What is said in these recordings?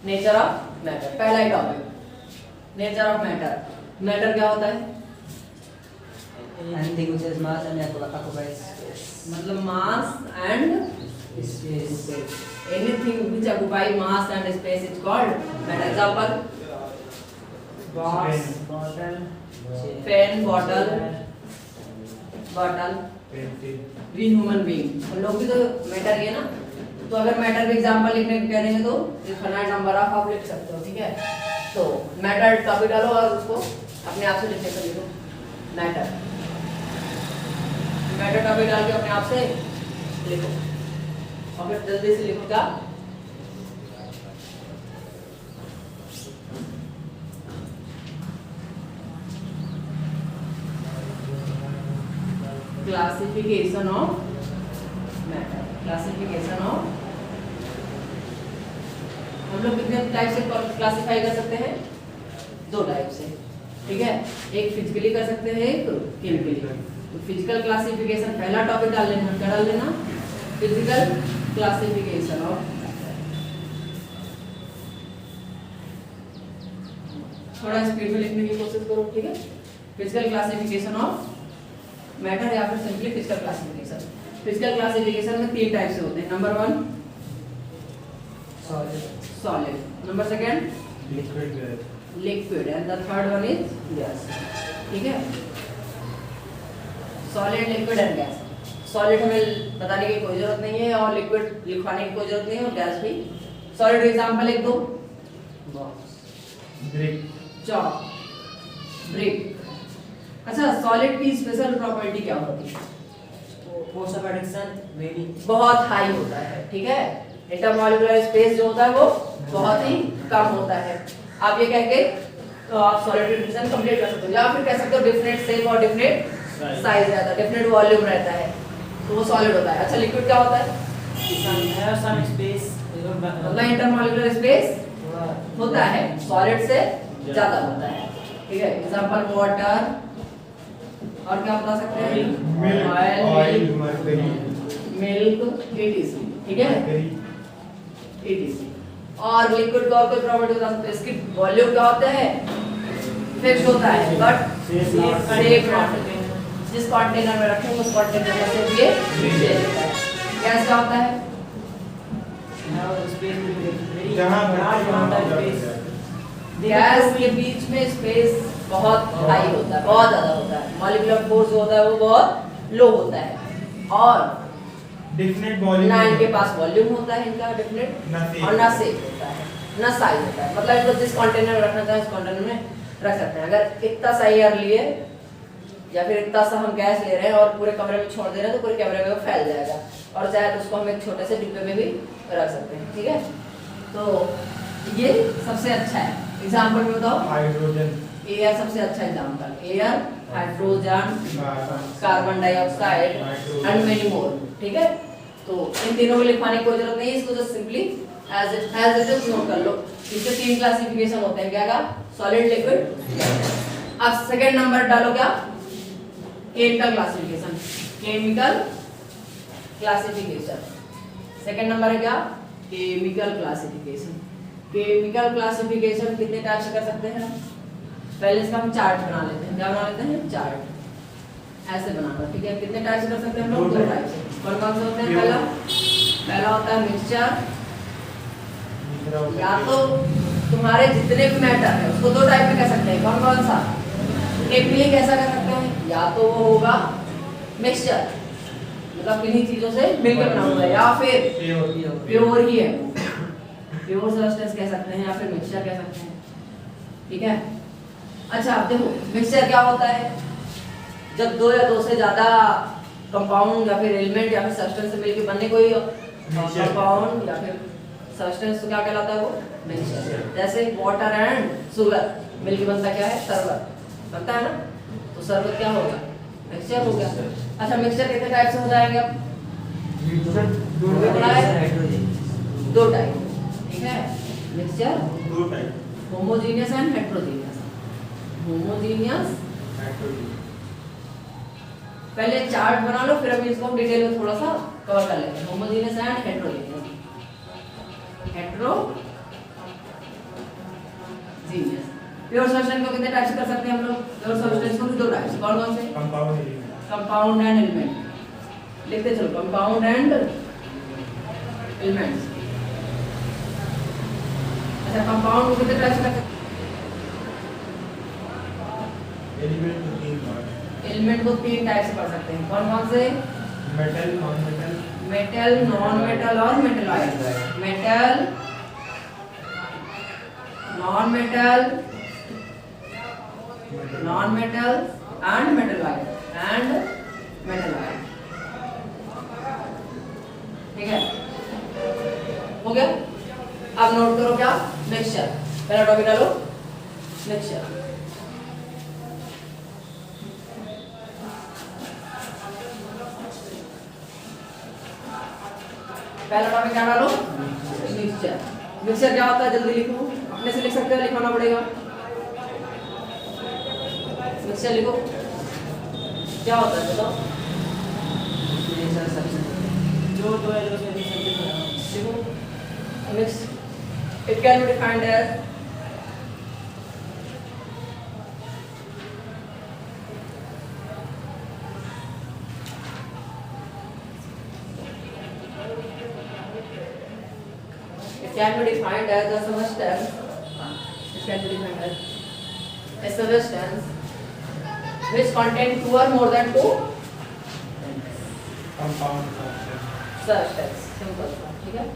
Nature of matter, पहला ही topic nature of matter. Matter क्या होता है? Anything which has mass and occupies space. मतलब mass and Space. anything which occupy mass and space is called matter. Example: Box, bottle, pen, bottle, we human being, हम लोग भी तो matter ही है ना। तो अगर मैटर का एग्जांपल लिखने को कह देंगे तो इनफाइनाइट नंबर ऑफ आप लिख सकते हो, ठीक है। तो मैटर टॉपिक डालो और उसको अपने आप से लिखने को लिखो मैटर। मैटर टॉपिक डाल के अपने आप से लिखो और फिर जल्दी से लिखो क्या? Classification of matter. Classification of, हम लोग कितने टाइप से क्लासिफाई कर सकते हैं? दो टाइप से, ठीक है। एक फिजिकली कर सकते हैं, एक केमिकली। तो फिजिकल क्लासिफिकेशन पहला टॉपिक डाल लेना, क्या डाल लेना? Physical classification of. थोड़ा स्पीड में लिखने की कोशिश करो, ठीक है। फिजिकल क्लासिफिकेशन ऑफ मैटर या फिर simply physical classification. Physical classification में तीन टाइप से होते हैं। Number one solid, number second liquid and the third one is gas, ठीक है। Solid, liquid and gas. Solid हमें बताने की कोई जरूरत नहीं है और लिक्विड लिखवाने की कोई जरूरत नहीं है और गैस भी। सॉलिड एग्जांपल एक दो। Brick, chalk, brick. अच्छा, सॉलिड की स्पेशल प्रॉपर्टी क्या होती है? Force of addition very बहुत हाई होता है, ठीक है। इंटरमॉलिक्यूलर स्पेस जो होता है वो बहुत ही कम होता है। आप ये कह के तो आप सॉलिड डिफिनेशन कंप्लीट कर सकते हो, या फिर कह सकते हो डिफरेंट शेप और डिफरेंट साइज रहता है, डिफरेंट वॉल्यूम रहता है, तो वो सॉलिड होता है। अच्छा, लिक्विड क्या होता है? some space मतलब इंटरमॉलिक्यूलर स्पेस होता है, सॉलिड से ज्यादा होता है, ठीक है। एग्जांपल वाटर, और क्या बता सकते हैं? ऑयल, मरकरी, मिल्क, एटीसी, ठीक है, एटीसी। और लिक्विड का और कोई प्रॉपर्टी बता सकते हैं? इसकी वॉल्यूम क्या होता है? फिक्स होता है, बट शेप नॉट। जिस कंटेनर में रखेंगे उस कंटेनर में से ये चेंज होता है। गैस क्या होता है? गैस के बीच में स्पेस बहुत हाई होता है, बहुत ज्यादा होता है। मॉलिक्यूलर फोर्स जो होता है वो बहुत लो होता है और डिफिनेट वॉल्यूम, ना इनके पास वॉल्यूम होता है इनका डिफिनेट, और ना शेप होता है, ना साइज होता है। मतलब इसको जिस कंटेनर में रखना चाहे उस कंटेनर में रख सकते हैं। अगर इतना सा एयर लिए या फिर इतना सा हम गैस ले रहे हैं और पूरे कमरे में छोड़ दे रहे हैं तो पूरे कमरे में वो फैल जाएगा, और चाहे तो उसको हम एक छोटे से डिब्बे में भी रख सकते हैं, ठीक है। तो ये सबसे अच्छा है। एग्जांपल में बताओ। हाइड्रोजन, एयर सबसे अच्छा example, air, hydrogen, carbon dioxide and many more, ठीक है। तो इन तीनों को लिखवाने की कोई जरूरत नहीं है, इसको just simply as it is note कर लो। इसके तीन क्लासिफिकेशन होते हैं, क्या का? Solid, liquid. अब सेकंड नंबर डालो क्या? Chemical classification. Chemical classification second number है क्या? Chemical classification. केमिकल क्लासिफिकेशन कितने टाइप से कर सकते हैं? पहले इसका हम चार्ट बना लेते हैं। क्या बना लेते हैं? चार्ट ऐसे बनाना, ठीक है। कितने टाइप से कर सकते हैं हम लोग? दो टाइप से। कौन कौन से होते हैं? पहला होता है मिक्सचर। या तो तुम्हारे जितने भी मैटर है उसको दो टाइप में कह सकते हैं। कौन कौन सा? केमिकली कैसा कर सकते हैं? या तो वो होगा मिक्सचर, मतलब किन्हीं चीजों से मिलकर बना हुआ है, या फिर प्योर ही है, प्योर सब्सटेंस कह सकते हैं, या फिर मिक्सचर कह सकते हैं, ठीक है। अच्छा, अब देखो मिक्सचर क्या होता है? जब दो या दो से ज्यादा कंपाउंड या फिर एलिमेंट या फिर सब्सटेंस से मिलकर बनने कोई कंपाउंड या फिर सब्सटेंस, तो क्या कहलाता है वो? मिक्सचर। जैसे वाटर एंड शुगर मिलकर बनता क्या है? शरबत बनता है ना, तो शरबत क्या होगा? मिक्सचर हो गया। अच्छा, मिक्सचर कितने टाइप से हो जाएंगे? अब दो टाइप, ठीक है। मिक्सचर दो type, homogeneous and heterogeneous. Homogeneous, पहले चार्ट बना लो फिर अभी इसको डिटेल में थोड़ा सा कवर कर लेते हैं। Homogeneous and heterogeneous. Hetero genius. Pure substance को कितने टाइप्स कर सकते हैं हम लोग? प्योर सब्सटेंस को भी दो टाइप्स, कौन कौन से? Compound element. Compound and element. लिखते चलो, कंपाउंड एंड एलिमेंट्स। अच्छा, कंपाउंड को कितने टाइप्स कर सकते हैं? Element to तीन part. एलिमेंट को तीन टाइप से पढ़ सकते हैं, कौन कौन से? Metal, non-metal. Metal, non metal और metalloid. Metal, non metal, non metal and metalloid ठीक है, हो गया। अब नोट करो क्या? मिक्सचर। पहला टॉपिक डालो, मिक्सचर। पहला टॉपिक क्या डालो? मिक्सचर। मिक्सचर क्या होता है? जल्दी लिखो, अपने से लिख सकते हो, लिखवाना पड़ेगा। मिक्सचर लिखो, क्या होता है बताओ? जो दो एलिमेंट्स में डिफरेंट लिखो। Mix, it can be defined as can be defined as a substance. It can be defined as a substance which contain two or more than two Compound substance. substance. Simple. ठीक है?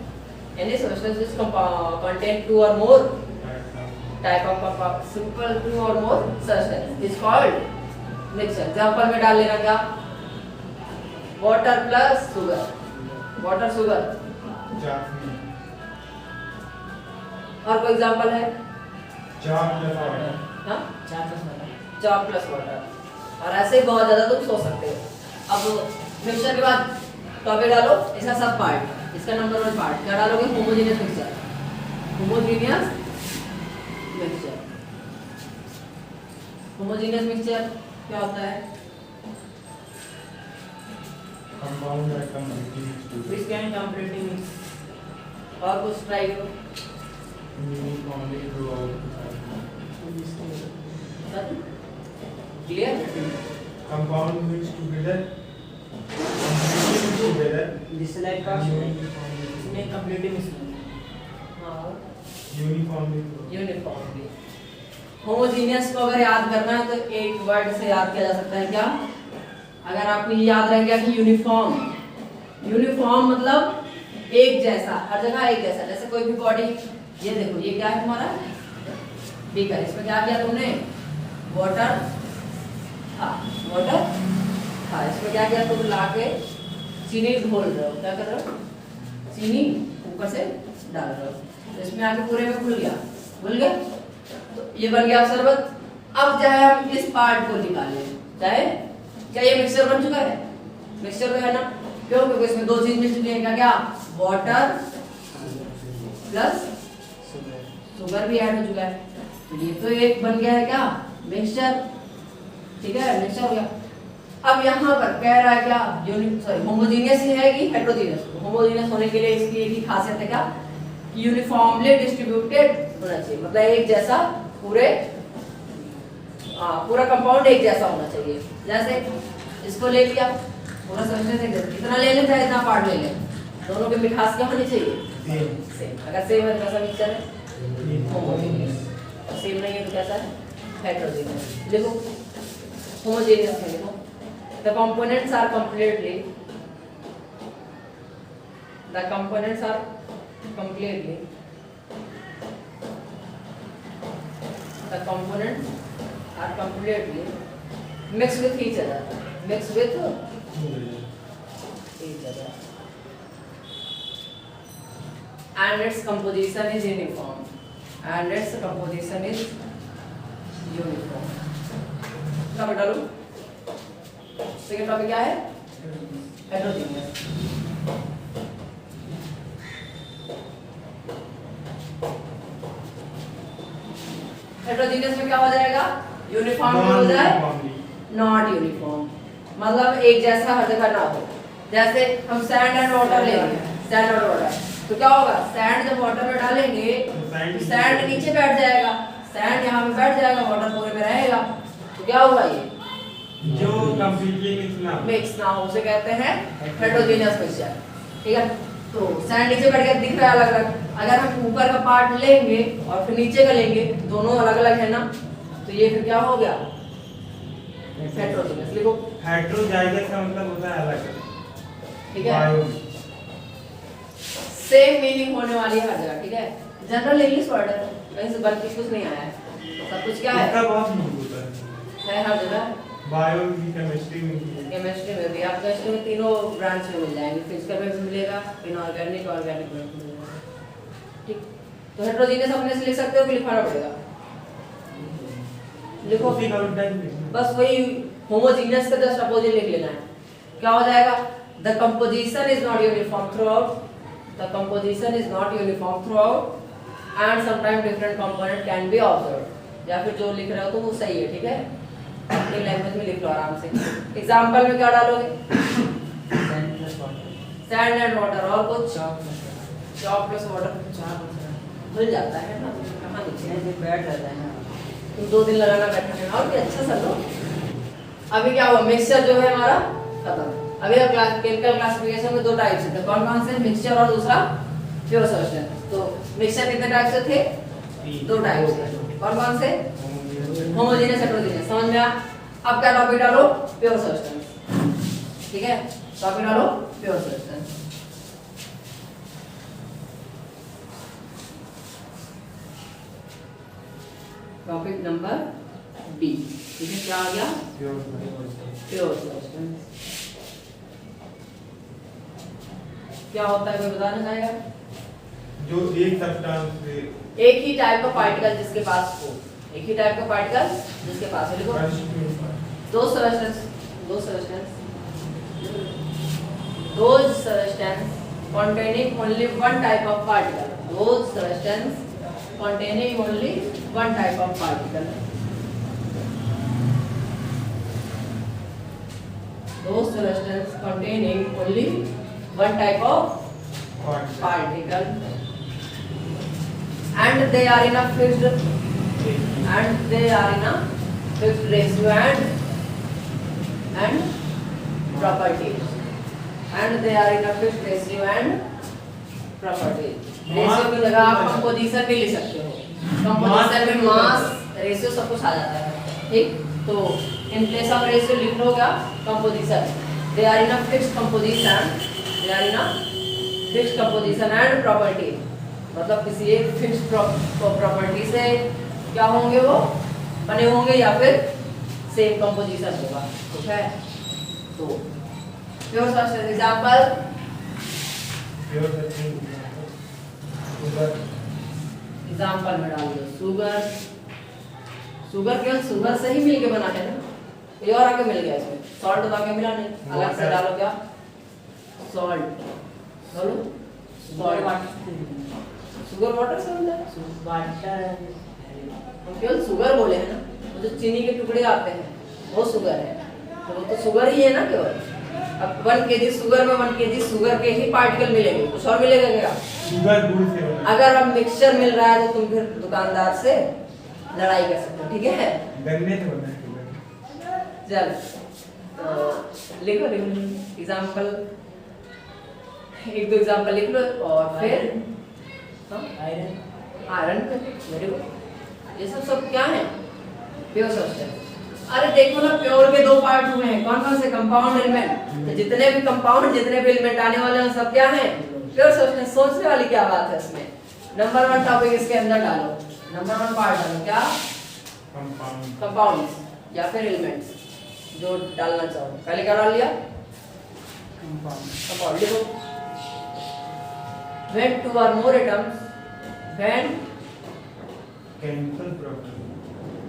Any substance which contain two or more type of compound, simple two or more substance is called mixture. Example में डाल लेना क्या? Water plus sugar. Water sugar. Jasmine. और कोई example है? Jar plus water. हाँ? चार चॉक प्लस वाटर। और ऐसे ही बहुत ज्यादा तुम सोच सकते हो। अब मिक्सचर के बाद टॉपिक डालो, इसका सब पार्ट, इसका नंबर 1 पार्ट क्या डालोगे? Homogeneous mixture. Homogeneous mixture. Homogeneous mixture क्या होता है? Compound that completely mixed together. Which can completely mix और कुछ ट्राई करो। Uniformly throughout the clear? compound mixed together. Completely mixed together. this like का इसमें completely mix हाँ, Uniformly throughout. यूनिफॉर्मली। होमोजेनियस को अगर याद करना है तो एक वर्ड से याद किया जा सकता है क्या? अगर आपको ये याद रह गया कि यूनिफॉर्म, यूनिफॉर्म मतलब एक जैसा, हर जगह एक जैसा। जैसे कोई भी बॉडी, ये देखो, ये क्या है तुम्हारा? बीकर। इसमें क्या किया तुमने? वाटर था, वाटर था। इसमें क्या किया? तुम लाके चीनी घोल रहे हो, क्या कर रहे हो? चीनी ऊपर से डाल रहे हो, तो इसमें आके पूरे में घुल गया, घुल गया, तो ये बन गया शरबत। अब चाहे हम इस पार्ट को निकालें, चाहे क्या ये मिक्सचर बन चुका है? मिक्सचर तो है ना? क्यों? क्योंकि इसमें दो चीज मिल चुकी है, क्या क्या? वाटर प्लस शुगर भी ऐड हो चुका है, तो ये तो एक बन गया है क्या? मिक्सचर। ठीक है, मिक्सचर हो गया। अब यहाँ पर कह रहा है क्या? होमोजेनियस ही है कि हेटेरोजेनियस? होमोजेनियस होने के लिए इसकी एक ही खासियत है क्या? यूनिफॉर्मली डिस्ट्रीब्यूटेड होना चाहिए, मतलब एक जैसा पूरे पूरा कंपाउंड एक जैसा होना चाहिए। जैसे इसको ले लिया, पूरा समझने से इतना ले लें चाहे इतना पार्ट ले लें, दोनों की मिठास क्या होनी चाहिए? Same. सेम। अगर सेम है तो कैसा मिक्सचर है? Homogeneous. सेम नहीं है तो कैसा है? हेटेरोजेनियस। देखो होमोजेनियस है, देखो the components are completely the components are completely the components are completely mixed with each other, mixed with each other, and its composition is uniform, and its composition is uniform. Topic डालो। Second topic क्या है? Heterogeneous. Heterogeneous में क्या हो जाएगा? Uniform हो जाए, not uniform, मतलब एक जैसा हर जगह ना हो। जैसे हम सैंड एंड वाटर लेंगे, सैंड और वाटर, तो क्या होगा? सैंड जब वाटर में डालेंगे तो सैंड नीचे बैठ जाएगा, सैंड यहाँ पे बैठ जाएगा, वाटर पूरे में रहेगा, तो क्या होगा ये जो completely mix ना हो। मिक्स ना हो, उसे कहते हैं हेटेरोजेनियस मिक्सचर। ठीक है, तो सैंड नीचे बैठ के दिख रहा है अलग अलग, अगर हम ऊपर का पार्ट लेंगे और फिर नीचे का लेंगे, दोनों अलग अलग है ना, तो ये फिर क्या हो गया हेटेरोजेनियस। लिखो हेटेरोजाइगस का मतलब होता है अलग। ठीक है, बायो सेम मीनिंग होने वाली है हर जगह। ठीक है, जनरल इंग्लिश वर्ड है, कहीं से बन के कुछ नहीं आया है, सब कुछ क्या इसका है बहुत यूज होता हर जगह। बायो की केमिस्ट्री में भी। केमिस्ट्री में भी, आप केमिस्ट्री में तीनों ब्रांच में मिल जाएंगे, फिजिकल में भी मिलेगा, इनऑर्गेनिक ऑर्गेनिक में भी मिलेगा। ठीक, तो हेटेरोजेनियस अपने से लिख सकते हो कि लिखवाना पड़ेगा? लिखो, उसी का उल्टा ही लिखना। बस वही होमोजेनियस का जस्ट अपोजिट लिख लेना है। क्या हो जाएगा? The composition is not uniform through out, the composition is not uniform through out and sometime different component can be observed. या फिर जो लिख रहे हो तो वो सही है। ठीक है, अपनी लैंग्वेज में लिख लो आराम से। एग्जांपल में क्या डालोगे? Sand plus water, sand and water, और कुछ? Chalk plus chalk plus water चार मिल जाता है ना, कहाँ नीचे है? ऐसे बैठ जाता है ना। तुम 2 दिन लगाना बैठा है और भी अच्छा सा लो। अभी क्या हुआ, मिक्सचर जो है हमारा खत्म। अभी अब केमिकल क्लासिफिकेशन में 2 टाइप्स थे, कौन कौन से? मिक्सचर और दूसरा प्योर सब्सटेंस। तो मिक्सचर कितने टाइप से थे? 2 टाइप से, कौन कौन से? Homogeneous heterogeneous. समझ में आ? अब क्या टॉपिक डालो? Pure substance. ठीक है, टॉपिक डालो pure substance. Topic number B. ठीक है, क्या आ गया? Pure substance. क्या होता है, कोई बताना चाहेगा? जो एक सब्सटेंस से एक ही टाइप का पार्टिकल जिसके पास हो, एक ही टाइप का पार्टिकल जिसके पास है। लिखो, दो substance containing only one type of particle, those substance containing only one type of particle, those substance containing only one type of particle and they are in a fixed ratio and properties, and they are in a fixed ratio and properties। Ratio की जगह आप composition भी लिख सकते हो, composition में mass ratio सब कुछ आ जाता है। ठीक, तो इन प्लेस ऑफ रेशियो लिख लो क्या? Composition. They are in a fixed composition, they are in a fixed composition and property, मतलब किसी एक फिक्स्ड प्रॉपर्टी से क्या होंगे, वो बने होंगे या फिर सेम कंपोजिशन होगा। ठीक है, तो प्योर सब्सटेंस एग्जांपल, एग्जांपल में डाल दो शुगर। शुगर केवल शुगर से ही मिलके बना है ना, ये और आगे मिल गया इसमें, सॉल्ट तो आगे मिला नहीं, अलग से डालो क्या? सॉल्ट डालो, वाटर शुगर वाटर से बनता है। वाटर हम केवल शुगर बोले हैं ना, वो जो चीनी के टुकड़े आते हैं वो शुगर है, तो वो तो शुगर ही है ना केवल। अब 1 kg शुगर में 1 kg शुगर के ही पार्टिकल मिलेंगे, कुछ और मिलेगा क्या? शुगर दूध से बना। अगर अब मिक्सचर मिल रहा है तो तुम फिर दुकानदार से लड़ाई कर सकते हो। ठीक है, गन्ने से बना है शुगर। चल तो लिखो एग्जांपल, 1-2 एग्जांपल लिख लो और फिर आयरन पे। वेरी गुड, ये सब क्या है? Pure substance. अरे देखो ना, प्योर के 2 पार्ट हुए हैं, कौन कौन से? Compound element. तो जितने भी कंपाउंड, जितने भी एलिमेंट आने वाले हैं सब क्या है? Pure substance. सोचने वाली क्या बात है इसमें? नंबर 1 टॉपिक इसके अंदर डालो, नंबर 1 पार्ट डालो क्या? कंपाउंड्स या फिर एलिमेंट्स, जो डालना चाहो। पहले क्या डाल लिया? कंपाउंड। लिखो, when 2 or more atoms, when chemical property,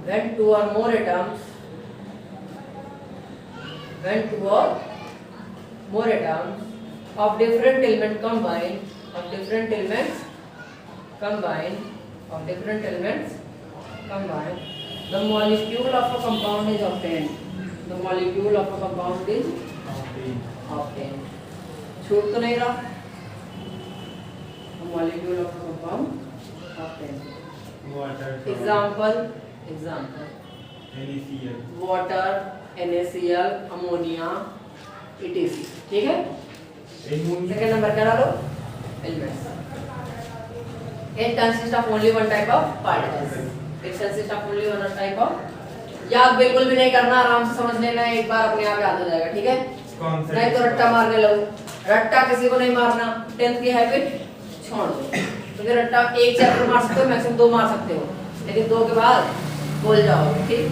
when 2 or more atoms, when 2 or more atoms of different element combine, of different elements combine, of different elements combine, the molecule of a compound is obtained, the molecule of a compound is obtained। छूट तो नहीं रहा? molecule of a compound obtained। water, example NaCl, water, NaCl, ammonia, etc. ठीक है। ammonia, second number क्या डालो, elements. It consists of only one type of particles. It consists of only one type of, याद बिल्कुल भी नहीं करना, आराम से समझ लेना, एक बार अपने आप याद हो जाएगा, ठीक है। नहीं तो रट्टा मारने लगो, रट्टा किसी को नहीं मारना, 10th की हैबिट छोड़ दो। क्योंकि रट्टा एक चैप्टर मार सकते हो, मैक्सिमम 2 मार सकते हो, लेकिन 2 के बाद भूल जाओगे, ठीक।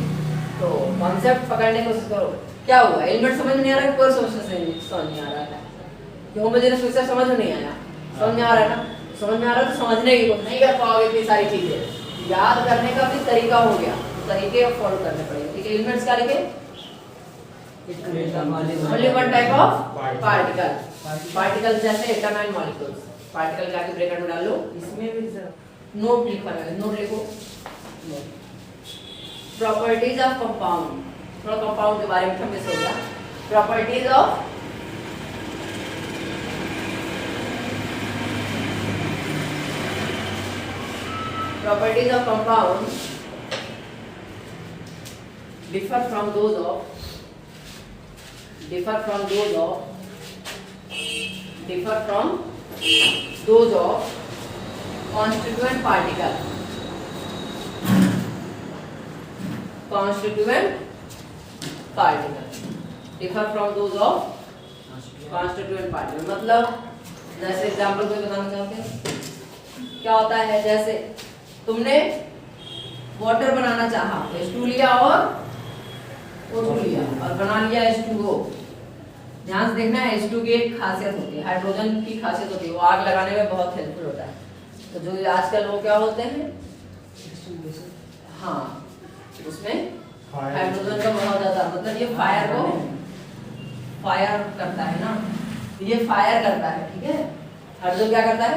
तो कॉन्सेप्ट पकड़ने की कोशिश करो। क्या हुआ, एलिमेंट समझ में नहीं आ रहा है, कोई समझ नहीं आ रहा है, क्यों मुझे फिक्सर समझ में नहीं आया, समझ में आ रहा है ना, समझ में आ रहा है तो समझने की कोशिश नहीं कर पाओगे, इतनी सारी चीजें याद करने का भी तरीका हो गया, तरीके फॉलो करने पड़ेंगे, ठीक है। एलिमेंट्स क्या लिखे, only one type of particle, particle जैसे एटम एंड मॉलिक्यूल्स, पार्टिकल जाके ब्रैकेट में डाल लो, इसमें भी सर नोट लिखा है, नोट लिखो। प्रॉपर्टीज ऑफ कंपाउंड, थोड़ा कंपाउंड के बारे में मिस हो गया। Properties of compound differ from those of constituent particle, differ from those of constituent particle। मतलब जैसे एग्जांपल कोई बताना चाहते हैं, क्या होता है, जैसे तुमने वाटर बनाना चाहा, H2 लिया और O2 लिया और बना लिया H2O। ध्यान से देखना है, H2 की एक खासियत होती है, हाइड्रोजन की खासियत होती है, वो आग लगाने में बहुत हेल्पफुल होता है। तो जो आजकल वो क्या होते हैं, हाँ, उसमें हाइड्रोजन का बहुत ज्यादा, मतलब ये फायर को फायर करता है ना, ये फायर करता है, ठीक है। हाइड्रोजन क्या करता है,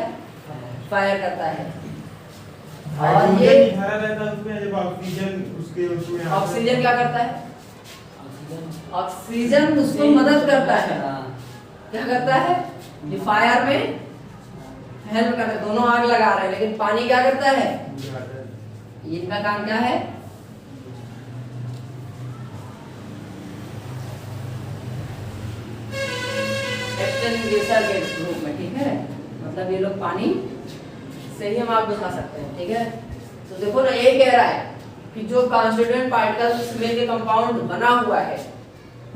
फायर करता है। और ये भरा रहता है उसमें, जब ऑक्सीजन उसके उसमें ऑक्सीजन क्या करता है, ऑक्सीजन उसको मदद करता है, क्या करता है, ये फायर में हेल्प करता है, दोनों आग लगा रहे हैं, लेकिन पानी क्या करता है, इनका काम क्या है, एक्सटिंग्विशर के रूप में, ठीक है। मतलब ये लोग पानी से ही हम आग बुझा सकते हैं, ठीक है। तो देखो ना, ये कह रहा है कि जो कॉन्स्टिट्यूएंट पार्टिकल्स मिलके कंपाउंड बना हुआ है,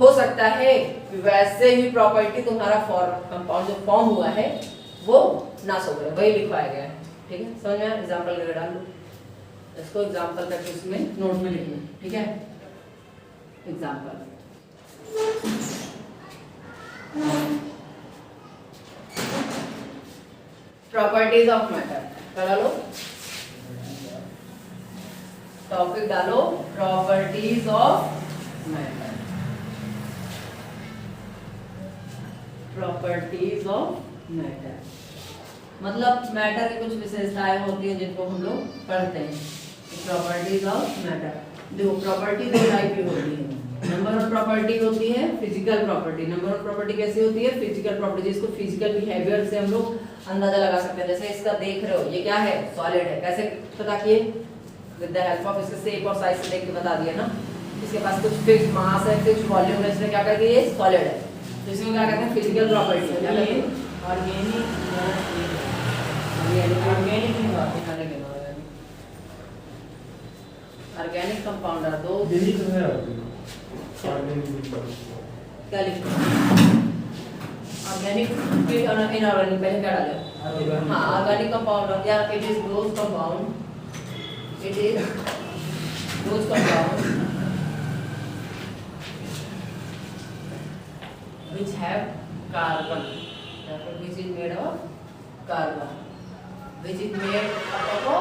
हो सकता है कि वैसे ही प्रॉपर्टी तुम्हारा कंपाउंड जो फॉर्म हुआ है वो ना सो गए, वही लिखवाया गया है, ठीक है। समझ में, एग्जांपल करके डाल दो इसको, एग्जांपल करके उसमें नोट में लिखना, ठीक है। एग्जांपल, प्रॉपर्टीज ऑफ मैटर डालो, टॉपिक डालो, properties of matter, properties of matter. मतलब मैटर की कुछ विशेषताएं होती हैं जिनको हम लोग पढ़ते हैं। प्रॉपर्टीज ऑफ मैटर, देखो प्रॉपर्टी दो टाइप की होती है। नंबर वन प्रॉपर्टी होती है physical property. Number one property कैसी होती है, फिजिकल प्रॉपर्टी, जिसको फिजिकल बिहेवियर से हम लोग अंदाजा लगा सकते हैं। जैसे इसका देख रहे हो, ये क्या है, सॉलिड है, कैसे पता किए, विद द हेल्प ऑफ इसके शेप और साइज से देख के बता दिया ना। इसके पास कुछ फिक्स मास है, फिक्स वॉल्यूम है, इसने क्या कर दिया, ये सॉलिड है, तो इसमें क्या कहते हैं, फिजिकल प्रॉपर्टी है। क्या कहते हैं, ऑर्गेनिक ऑर्गेनिक कंपाउंड है। दो यही तो है क्या लिखते हैं, ऑर्गेनिक इनऑर्गेनिक, पहले क्या डाले, हाँ ऑर्गेनिक कंपाउंड, या it is those compound, it is those compound which have carbon, which is made of carbon, which is made up of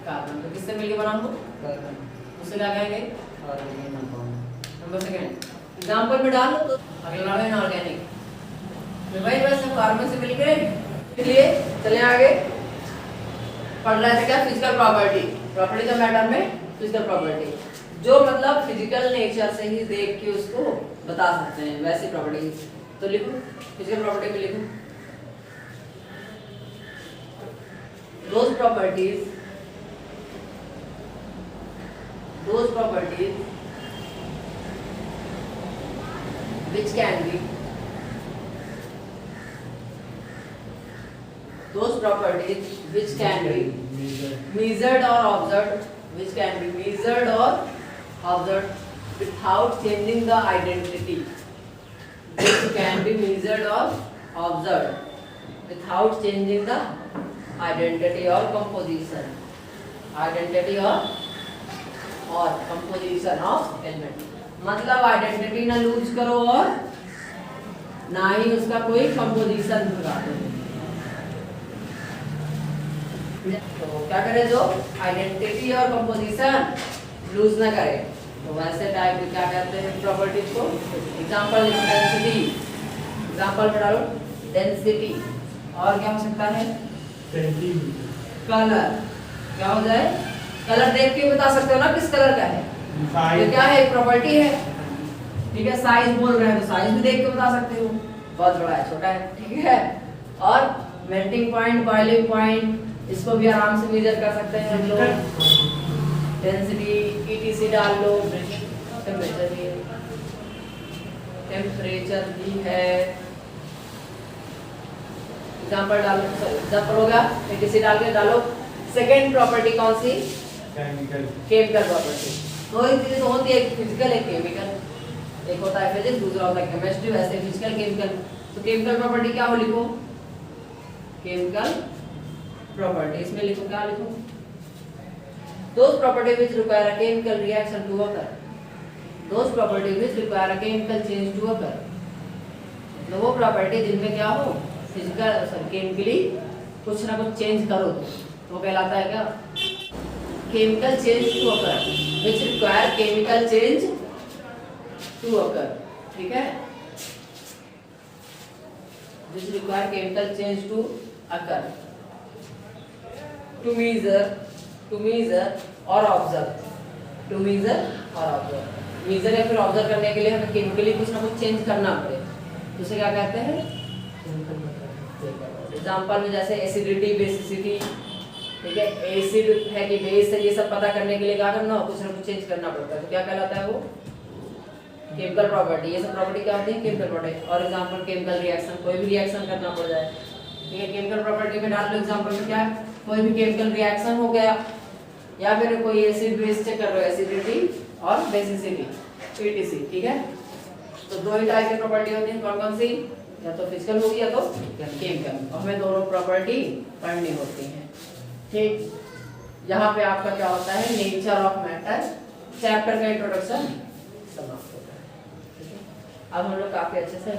carbon। तो किससे मिलके बना हो, उससे क्या कहेंगे, organic compound. Number second example में डालो तो अगला है इनऑर्गेनिक, तो भाई वैसे कार्बन से मिलके, इसलिए चले आगे पढ़ रहे थे क्या, physical property, properties of matter में फिजिकल प्रॉपर्टी, जो मतलब फिजिकल नेचर से ही देख के उसको बता सकते हैं, वैसी प्रॉपर्टीज। तो लिखो फिजिकल प्रॉपर्टी में लिखो, those properties which can be measured or observed, without changing the identity, which can be measured or observed without changing the identity or composition of element. मतलब आइडेंटिटी ना लूज करो और ना ही उसका कोई कंपोजिशन बना दो। तो क्या करे, जो आइडेंटिटी और कंपोजिशन लूज ना करे, तो वैसे टाइप क्या कहते हैं प्रॉपर्टीज को। एग्जांपल डेंसिटी, एग्जांपल में डालो डेंसिटी। और क्या हो सकता है, सेंटीमीटर। कलर, क्या हो जाए, कलर देख के बता सकते हो ना किस कलर का है, ये क्या है, एक प्रॉपर्टी है, ठीक है। साइज बोल रहे हैं तो साइज भी देख के बता सकते हो, बहुत बड़ा है छोटा है, ठीक है। और मेल्टिंग पॉइंट, बॉइलिंग पॉइंट, इसको भी आराम से मेजर कर सकते हैं हम लोग। डेंसिटी ईटीसी डाल लो, टेम्परेचर भी है, एग्जांपल डालो, एग्जांपल होगा ईटीसी डाल के डालो। सेकंड प्रॉपर्टी कौन सी, केमिकल प्रॉपर्टी। दो ही चीजें होती है, एक फिजिकल एक केमिकल, एक होता है फिजिक्स दूसरा होता है केमिस्ट्री, वैसे फिजिकल केमिकल। तो केमिकल प्रॉपर्टी क्या हो, लिखो केमिकल प्रॉपर्टी, इसमें लिखो क्या लिखो, those property which require a chemical reaction to occur, those property which require a chemical change to occur, मतलब वो प्रॉपर्टी जिनमें क्या हो, फिजिकल केमिकली कुछ ना कुछ चेंज करो, तो वो कहलाता है क्या, chemical change to occur, which require chemical change to occur, ठीक है, which require chemical change to occur, to measure और ऑब्जर्व, मेजर या फिर ऑब्जर्व करने के लिए हमें केमिकली कुछ ना कुछ चेंज करना पड़े, तो उसे क्या कहते हैं। एग्जांपल में जैसे एसिडिटी, बेसिसिटी, ठीक है, एसिड है कि बेस है, ये सब पता करने के लिए क्या करना हो, कुछ ना कुछ चेंज करना पड़ता है, तो क्या कहलाता है वो केमिकल प्रॉपर्टी। ये सब प्रॉपर्टी क्या होती है, केमिकल प्रॉपर्टी। और एग्जांपल केमिकल रिएक्शन, कोई भी रिएक्शन करना पड़ जाए, ठीक है, केमिकल प्रॉपर्टी में डाल लो। एग्जांपल में क्या, कोई भी केमिकल रिएक्शन हो गया, या फिर कोई एसिड बेस चेक कर लो, एसिडिटी और बेसिसिटी, ईटीसी, ठीक है। तो दो ही टाइप की प्रॉपर्टी होती है, कौन कौन सी, या तो फिजिकल होगी या तो केमिकल, और हमें दोनों प्रॉपर्टी पढ़नी होती हैं, ठीक। यहाँ पे आपका क्या होता है, नेचर ऑफ मैटर चैप्टर का इंट्रोडक्शन समाप्त होता है, ठीक है। अब हम लोग काफी अच्छे से